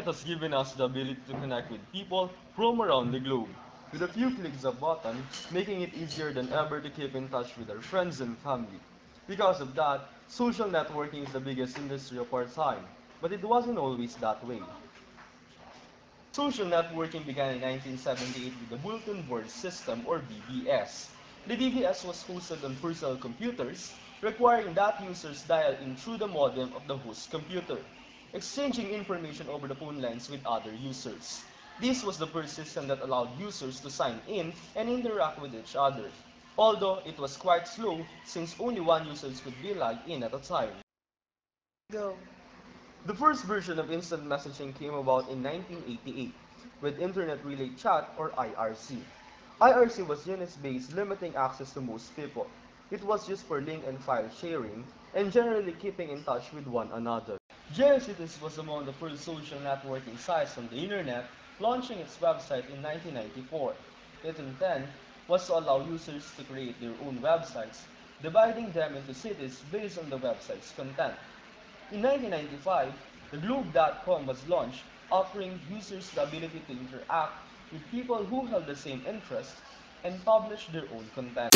internet has given us the ability to connect with people from around the globe with a few clicks of button, making it easier than ever to keep in touch with our friends and family. Because of that, social networking is the biggest industry of our time. But it wasn't always that way. Social networking began in 1978 with the Bulletin Board System or BBS. The BBS was hosted on personal computers, requiring that users dial in through the modem of the host computer, exchanging information over the phone lines with other users. This was the first system that allowed users to sign in and interact with each other, although it was quite slow since only one user could be logged in at a time. Go. The first version of instant messaging came about in 1988 with Internet Relay Chat or IRC. IRC was Unix-based, limiting access to most people. It was used for link and file sharing and generally keeping in touch with one another. GeoCities was among the first social networking sites on the Internet, launching its website in 1994. Its intent was to allow users to create their own websites, dividing them into cities based on the website's content. In 1995, the Globe.com was launched, offering users the ability to interact with people who held the same interests and publish their own content.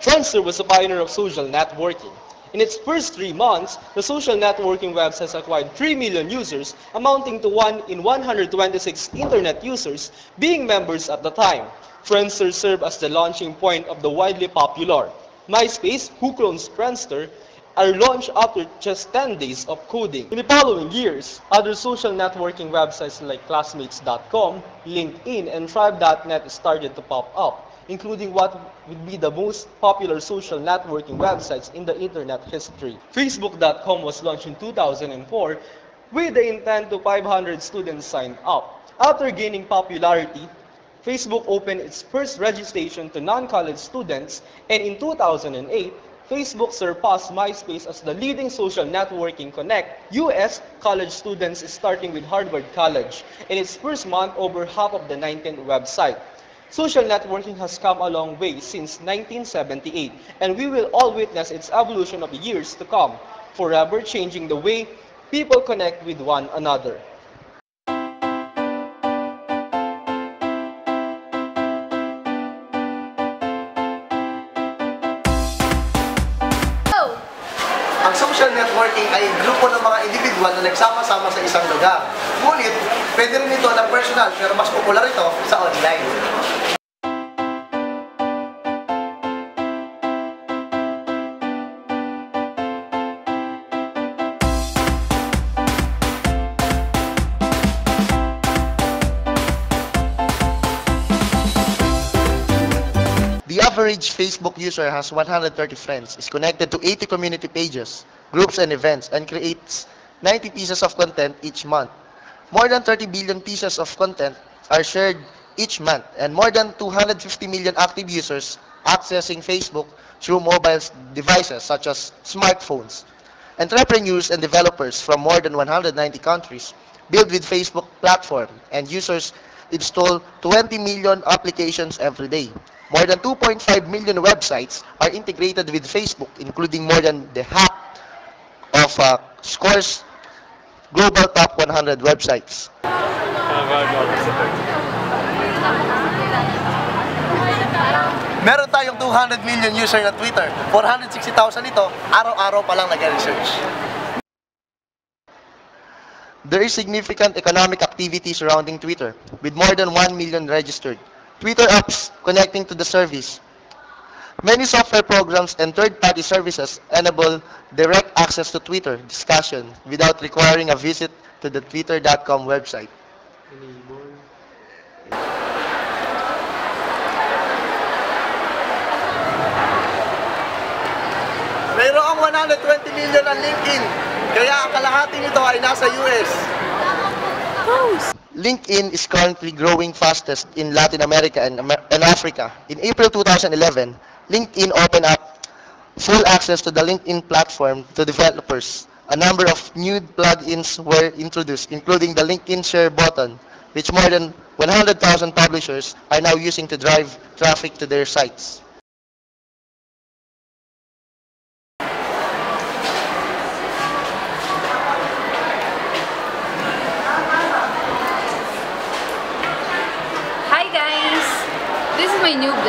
Friendster was a pioneer of social networking. In its first 3 months, the social networking website acquired 3 million users, amounting to 1 in 126 internet users being members at the time. Friendster served as the launching point of the widely popular MySpace, who clones Friendster, are launched after just 10 days of coding. In the following years, other social networking websites like Classmates.com, LinkedIn, and Tribe.net started to pop up, including what would be the most popular social networking websites in the internet history. Facebook.com was launched in 2004 with the intent to 500 students signed up. After gaining popularity, Facebook opened its first registration to non-college students, and in 2008, Facebook surpassed MySpace as the leading social networking connect U.S. college students starting with Harvard College. In its first month, over half of the 19th website. Social networking has come a long way since 1978, and we will all witness its evolution of the years to come, forever changing the way people connect with one another. Go! Ang social networking ay grupo ng mga individual na nagsama-sama sa isang lugar. Ngunit, pwede rin ito na personal pero mas popular ito sa online. The average Facebook user has 130 friends, is connected to 80 community pages, groups, and events, and creates 90 pieces of content each month. More than 30 billion pieces of content are shared each month, and more than 250 million active users accessing Facebook through mobile devices such as smartphones. Entrepreneurs and developers from more than 190 countries build with Facebook platform, and users install 20 million applications every day. More than 2.5 million websites are integrated with Facebook, including more than the half of Score's global top 100 websites. Meron tayong 200 million user na Twitter. 460,000 ito, araw-araw pa lang nag-research. There is significant economic activity surrounding Twitter, with more than 1 million registered Twitter apps connecting to the service. Many software programs and third-party services enable direct access to Twitter discussion without requiring a visit to the twitter.com website. Mayroong 120 million ang LinkedIn, kaya ang kalahati nito ay nasa US. LinkedIn is currently growing fastest in Latin America and Africa. In April 2011, LinkedIn opened up full access to the LinkedIn platform to developers. A number of new plugins were introduced, including the LinkedIn Share button, which more than 100,000 publishers are now using to drive traffic to their sites.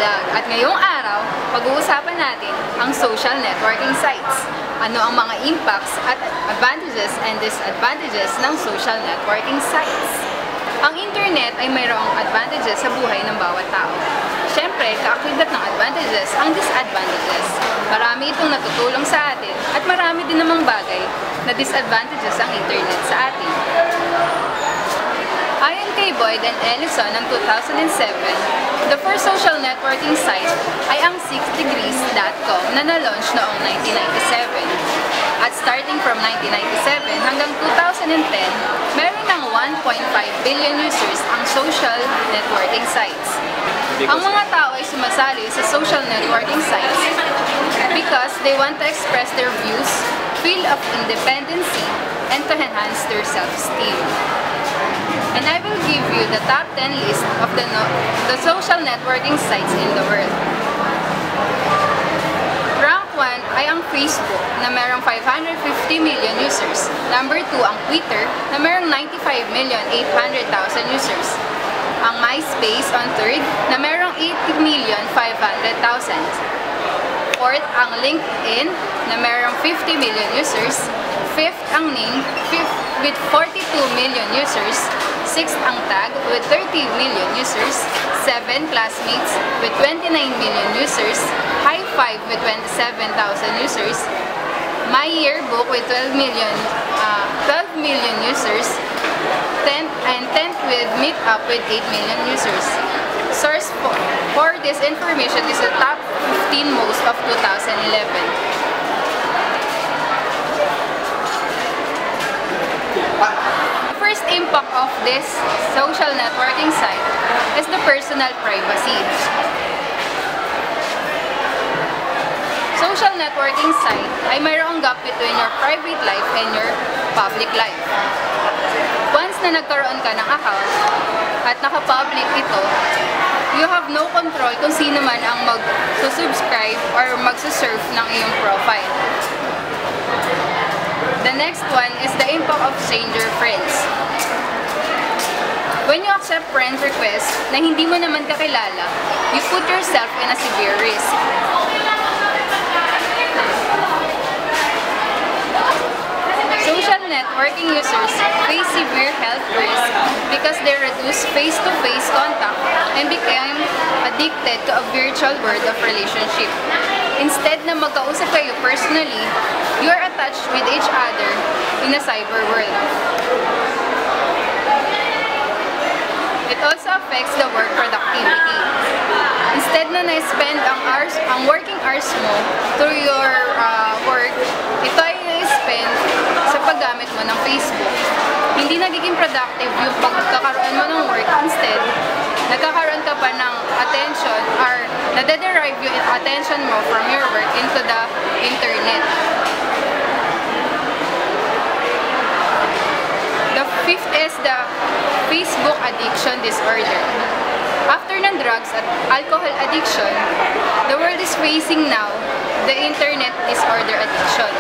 Vlog. At ngayong araw, pag-uusapan natin ang social networking sites. Ano ang mga impacts at advantages and disadvantages ng social networking sites. Ang internet ay mayroong advantages sa buhay ng bawat tao. Siyempre, kaakibat ng advantages ang disadvantages. Marami itong natutulong sa atin at marami din namang bagay na disadvantages ang internet sa atin. Ayon kay Boyd and Ellison ng 2007, the first social networking site ay ang 6degrees.com na na-launch noong 1997. At starting from 1997 hanggang 2010, meron ng 1.5 billion users ang social networking sites. Ang mga tao ay sumasali sa social networking sites because they want to express their views, feel of independency, and to enhance their self-esteem. And I will give you the top 10 list of the social networking sites in the world. Rank 1 ay ang Facebook na mayroong 550 million users. Number 2 ang Twitter na mayroong 95,800,000 users. Ang MySpace on third na mayroong 80,500,000. Fourth ang LinkedIn na mayroong 50 million users. Fifth ang Ning with 42 million users. Sixth ang Tag with 30 million users. 7 Classmates with 29 million users. High5 with 27,000 users. My Yearbook with 12 million users. 10th with Meetup with 8 million users. Source for this information is the top 15 most of 2011. The first impact of this social networking site is the personal privacy. Social networking site ay mayroong gap between your private life and your public life. Once na nagkaroon ka ng account at naka-public ito, you have no control kung sino man ang mag-subscribe or mag-surf ng iyong profile. The next one is the impact of stranger friends. When you accept friend requests na hindi mo naman kakilala, you put yourself in a severe risk. Social networking users face severe health risk because they reduce face-to-face contact and become addicted to a virtual world of relationship. Instead na magkausap kayo personally, you are attached with each other in a cyber world. It also affects the work productivity. Instead na na-spend ang working hours mo through your work, ito ay na-spend sa paggamit mo ng Facebook. Hindi nagiging productive yung pagkakaroon mo ng work. Instead, nagkakaroon ka pa ng attention or nade-derive yung attention mo from your work into the internet. The fifth is the Facebook addiction disorder. After ng drugs at alcohol addiction, the world is facing now the internet disorder addiction.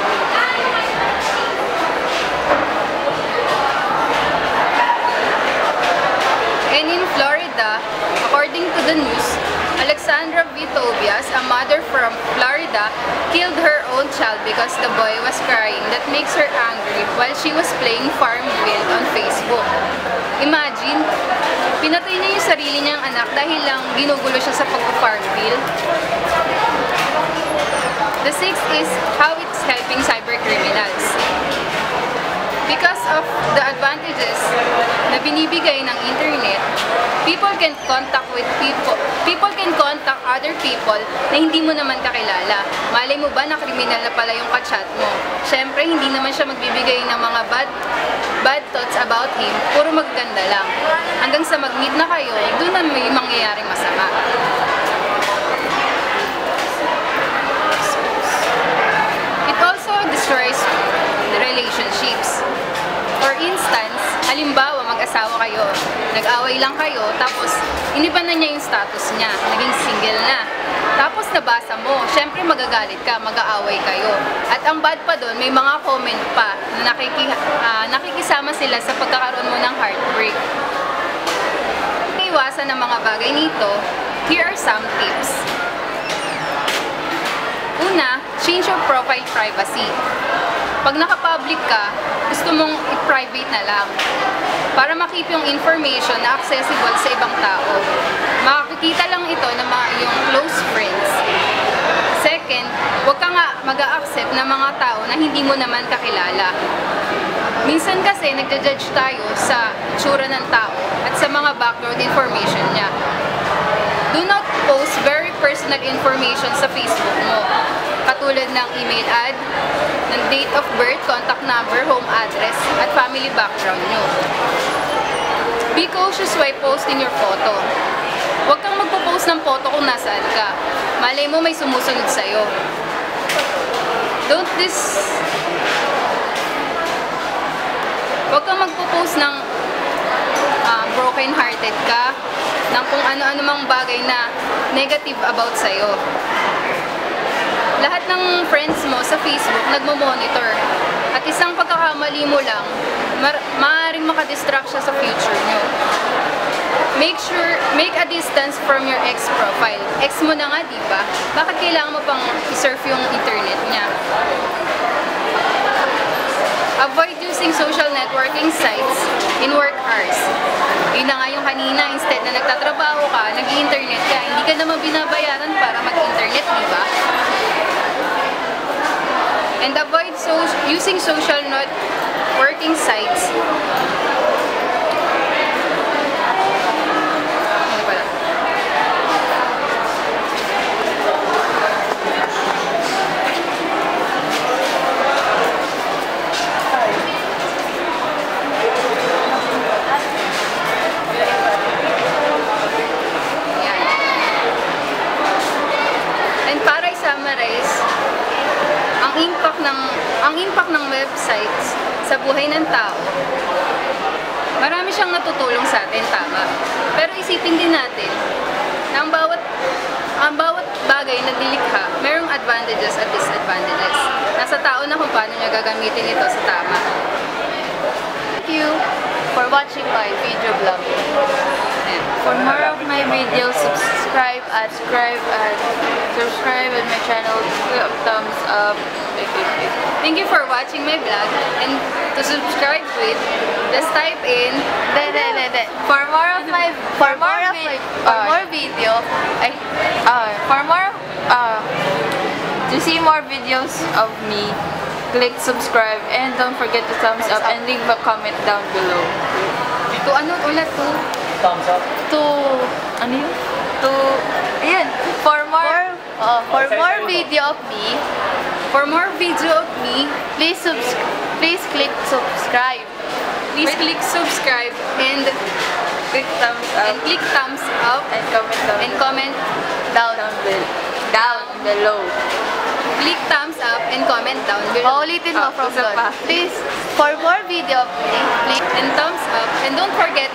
And in Florida, according to the news, Alexandra V. Tobias, a mother from Florida, killed her own child because the boy was crying. That makes her angry while she was playing Farmville on Facebook. Imagine, pinatay niya yung sarili niyang anak dahil lang ginugulo siya sa pag-Farmville. The sixth is how it's helping cybercriminals. Because of the advantages na binibigay ng internet, people can contact other people na hindi mo naman kakilala. Malay mo ba na kriminal na pala yung kachat mo? Siyempre, hindi naman siya magbibigay ng mga bad thoughts about him, puro magaganda lang. Hanggang sa mag-meet na kayo, doon na may mangyayaring masama. It also destroys the relationships. For instance, halimbawa mag-asawa kayo, nag-away lang kayo, tapos iniba na niya yung status niya, naging single na. Tapos nabasa mo, syempre magagalit ka, mag-aaway kayo. At ang bad pa doon, may mga comment pa na nakikisama sila sa pagkakaroon mo ng heartbreak. Iwasan ng mga bagay nito, Here are some tips. Una, change your profile privacy. Pag naka-public ka, gusto mong i-private na lang para makip yung information na accessible sa ibang tao. Makikita lang ito ng mga iyong close friends. Second, huwag ka nga mag-a-accept ng mga tao na hindi mo naman kakilala. Minsan kasi nagja-judge tayo sa itsura ng tao at sa mga background information niya. Do not post very personal information sa Facebook mo, katulad ng email ad, ng date of birth, contact number, home address, at family background nyo. Be cautious while posting your photo. Huwag kang magpo-post ng photo kung nasaan ka. Malay mo may sumusunod sa'yo. Huwag kang magpo-post ng broken-hearted ka, ng kung ano-ano mang bagay na negative about sa'yo. Lahat ng friends mo sa Facebook nagmo-monitor. At isang pagkakamali mo lang, maaaring makadistract siya sa future nyo. Make a distance from your ex profile. Ex mo na nga, di ba? Bakit kailangan mo pang i-surf yung internet niya? Avoid using social networking sites in work hours. Yun na nga yung kanina, instead na nagtatrabaho ka, nag-i-internet ka, hindi ka naman binabayaran para mag-internet, di ba? And avoid using social networking sites. Ano pala? And para i-summarize, ang impact ng websites sa buhay ng tao, marami siyang natutulong sa atin, tama. Pero isipin din natin na ang bawat bagay na nilikha, mayroong advantages at disadvantages. Nasa tao na kung paano niya gagamitin ito sa tama. Thank you for watching my video blog. For more of my videos, subscribe and my channel. Click thumbs up. Thank you for watching my vlog, and to subscribe to it, just type in to see more videos of me, click subscribe and don't forget to thumbs up and leave a comment down below. to ano ulit to Thumbs up. Ano yun? Ayun, for more video of me, please click subscribe. Please click subscribe and Click thumbs up click thumbs up and comment down below. Click thumbs up and comment down below. Ulitin mo from isa doon. pa. Please, for more video of me, And thumbs up, and don't forget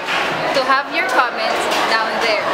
to have your comments down there.